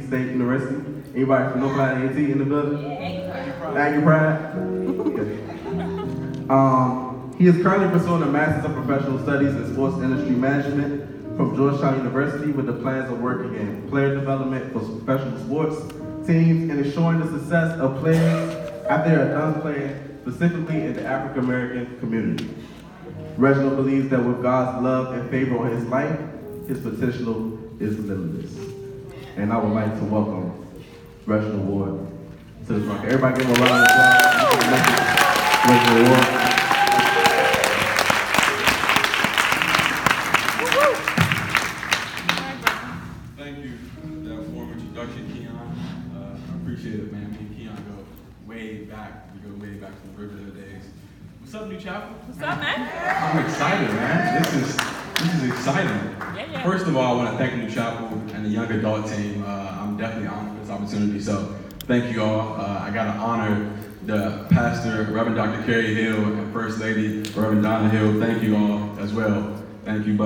State University. Anybody from North Carolina A&T in the building? Thank you, Pride. Okay. He is currently pursuing a Master's of Professional Studies in Sports Industry Management from Georgetown University with the plans of working in player development for professional sports teams and ensuring the success of players after they are done playing, specifically in the African American community. Reginald believes that with God's love and favor on his life, his potential is limitless. And I would like to welcome Reginald Ward to this rock. Everybody give him a round of applause. Reginald Ward. Thank you for that warm introduction, Keon. I appreciate it, man. Me and Keon go way back. We go way back to the Riverdale days. What's up, New Chapel? What's up, man? I'm excited, man. This is exciting. Yeah. First of all, I want to thank New Chapel and the young adult team. I'm definitely honored for this opportunity, so thank you all. I got to honor the pastor, Reverend Dr. Carrie Hill, and First Lady, Reverend Donna Hill. Thank you all as well. Thank you.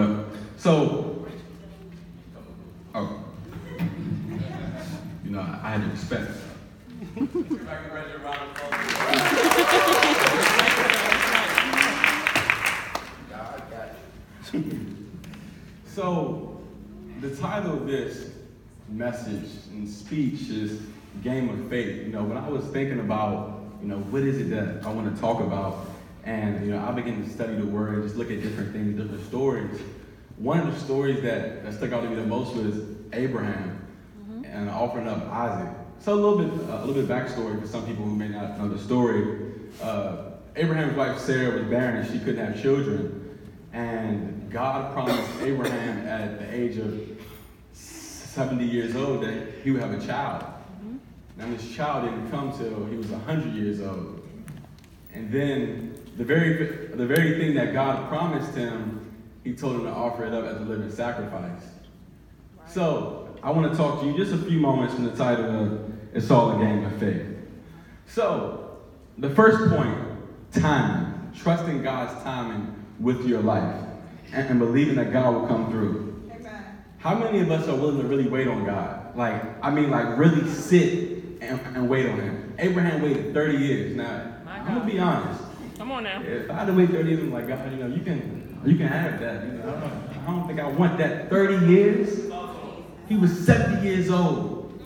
I had to respect. So, the title of this message and speech is Game of Faith. You know, when I was thinking about, what is it that I want to talk about, and, I began to study the Word and just look at different things, different stories. One of the stories that stuck out to me the most was Abraham and offering up Isaac. So a little bit backstory for some people who may not know the story. Abraham's wife Sarah was barren and she couldn't have children. And God promised Abraham at the age of 70 years old that he would have a child. Now this child didn't come till he was 100 years old. And then the very thing that God promised him, he told him to offer it up as a living sacrifice. So I want to talk to you just a few moments from the title of It's All a Game of Faith. So the first point, timing. Trusting God's timing with your life and believing that God will come through. Amen. How many of us are willing to really wait on God? Really sit and wait on him. Abraham waited 30 years. Now, I'm going to be honest. Come on now. If I had to wait 30 years, I'm like, God, you can have that. I don't think I want that 30 years. He was 70 years old,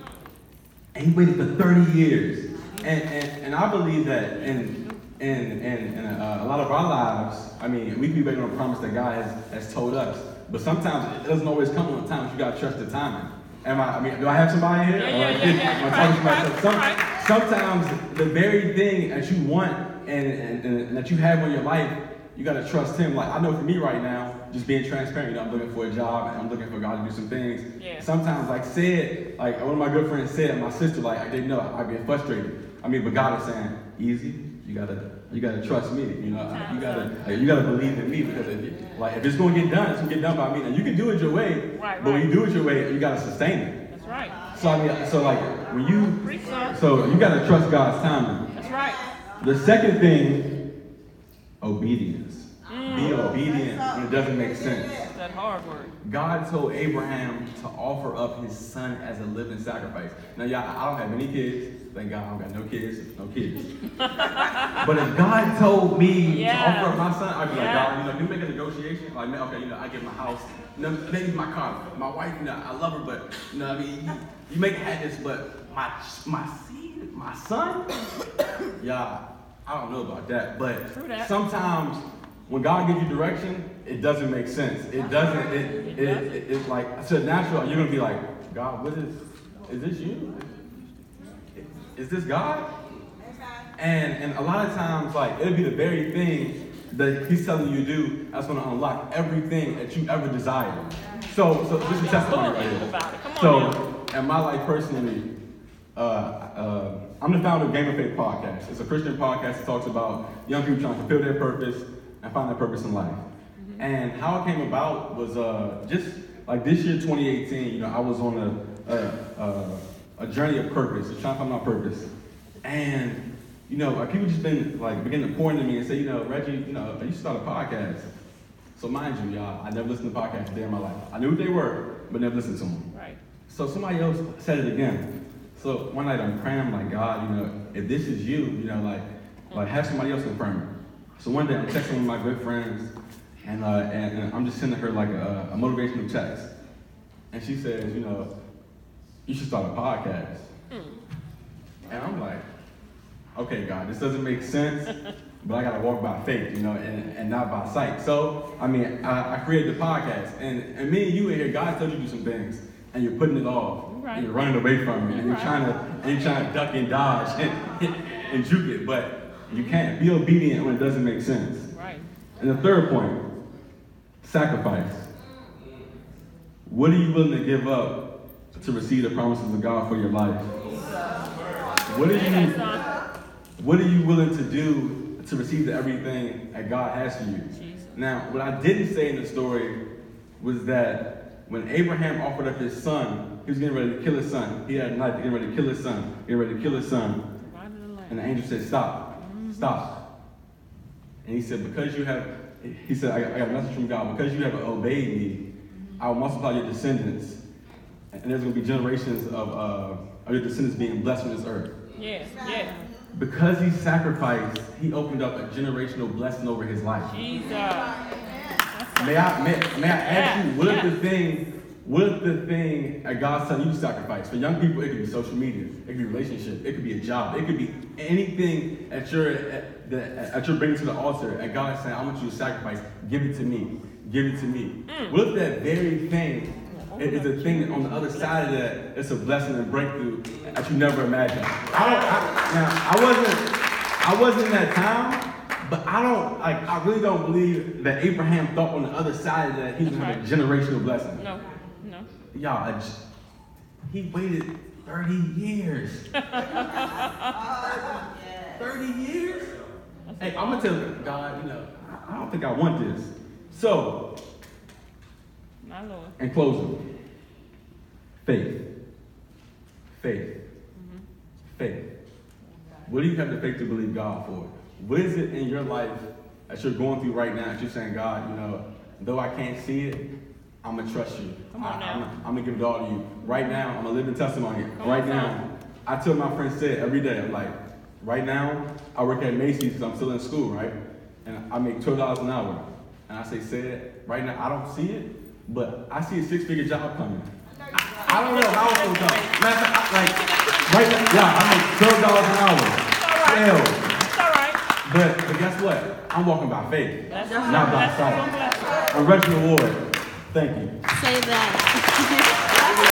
and he waited for 30 years. And I believe that in a lot of our lives, we can be waiting on a promise that God has told us, but sometimes it doesn't always come on time. You gotta trust the timing. Do I have somebody here? Yeah. Sometimes the very thing that you want and that you have in your life, you gotta trust him. Like I know for me right now, just being transparent, I'm looking for a job and I'm looking for God to do some things. Yeah. Sometimes, one of my good friends said, and my sister, I didn't know, I get frustrated. But God is saying, easy, you gotta trust me. You gotta believe in me because if it's gonna get done, it's gonna get done by me. And you can do it your way, right. But when you do it your way, you gotta sustain it. That's right. So you gotta trust God's timing. That's right. The second thing, obedience. Be obedient when it doesn't make sense. That hard word. God told Abraham to offer up his son as a living sacrifice. Now, y'all, I don't have any kids. Thank God I don't got no kids. But if God told me to offer up my son, I'd be like, God, can you make a negotiation? I give my house, maybe my car, my wife, I love her, but you make it happen, but my seed, my son, I don't know about that. But sometimes when God gives you direction, it doesn't make sense. It doesn't. It's like to natural. You're gonna be like, God, what is this you? Is this God? And a lot of times, it'll be the very thing that He's telling you to do that's gonna unlock everything that you ever desired. So this is testimony right here. So in my life personally, I'm the founder of Game of Faith podcast. It's a Christian podcast that talks about young people trying to fulfill their purpose and find their purpose in life. And how it came about was just like this year, 2018. I was on a journey of purpose, trying to find my purpose. And people just begin to pour into me and say, Reggie, I used to start a podcast. So mind you, y'all, I never listened to podcasts a day in my life. I knew what they were, but never listened to them. Right. So somebody else said it again. So one night I'm praying, I'm like, God, you know, if this is you, you know, like have somebody else confirm it. So one day I'm texting one of my good friends, and I'm just sending her like a motivational text. And she says, you know, you should start a podcast. And I'm like, okay, God, this doesn't make sense, but I gotta walk by faith, you know, and not by sight. So, I mean, I created the podcast, and me and you in here, God told you to do some things, and you're putting it off, and you're running away from it, and you're trying to duck and dodge and juke it, but you can't. Be obedient when it doesn't make sense. Right. And the third point, sacrifice. What are you willing to give up to receive the promises of God for your life? What are you willing to do to receive everything that God has for you? Now, what I didn't say in the story was that when Abraham offered up his son, he was getting ready to kill his son. He had a knife, getting ready to kill his son, getting ready to kill his son. And the angel said, stop, stop. And he said, I got a message from God. Because you have obeyed me, I will multiply your descendants. And there's going to be generations of your descendants being blessed on this earth. Yes, yes. Because he sacrificed, he opened up a generational blessing over his life. Jesus. May I ask you, what if the thing that God's telling you to sacrifice? For young people, it could be social media, it could be relationship, it could be a job, it could be anything that you're bringing to the altar, and God is saying, I want you to sacrifice. Give it to me. Give it to me. What if that very thing is a thing that on the other side of that, it's a blessing and breakthrough that you never imagined? I wasn't in that time, but I really don't believe that Abraham thought on the other side of that he was going to have a generational blessing. No. Y'all, he waited 30 years. 30 years? Hey, I'm going to tell God, you know, I don't think I want this. So, My Lord. in closing, faith. Faith. Faith. What do you have the faith to believe God for? What is it in your life that you're going through right now that you're saying, God, you know, though I can't see it, I'm going to trust you. I'm going to give it all to you. Right now, I'm a living testimony. Right now, I tell my friend Sid every day, I'm like, right now, I work at Macy's because I'm still in school, right? And I make $12 an hour. And I say, Sid, right now, I don't see it, but I see a six-figure job coming. I don't know how it's going to come. Right now, I make $12 an hour. It's all right. But guess what? I'm walking by faith, That's not by sight. I'm Reginald. Thank you. Say that.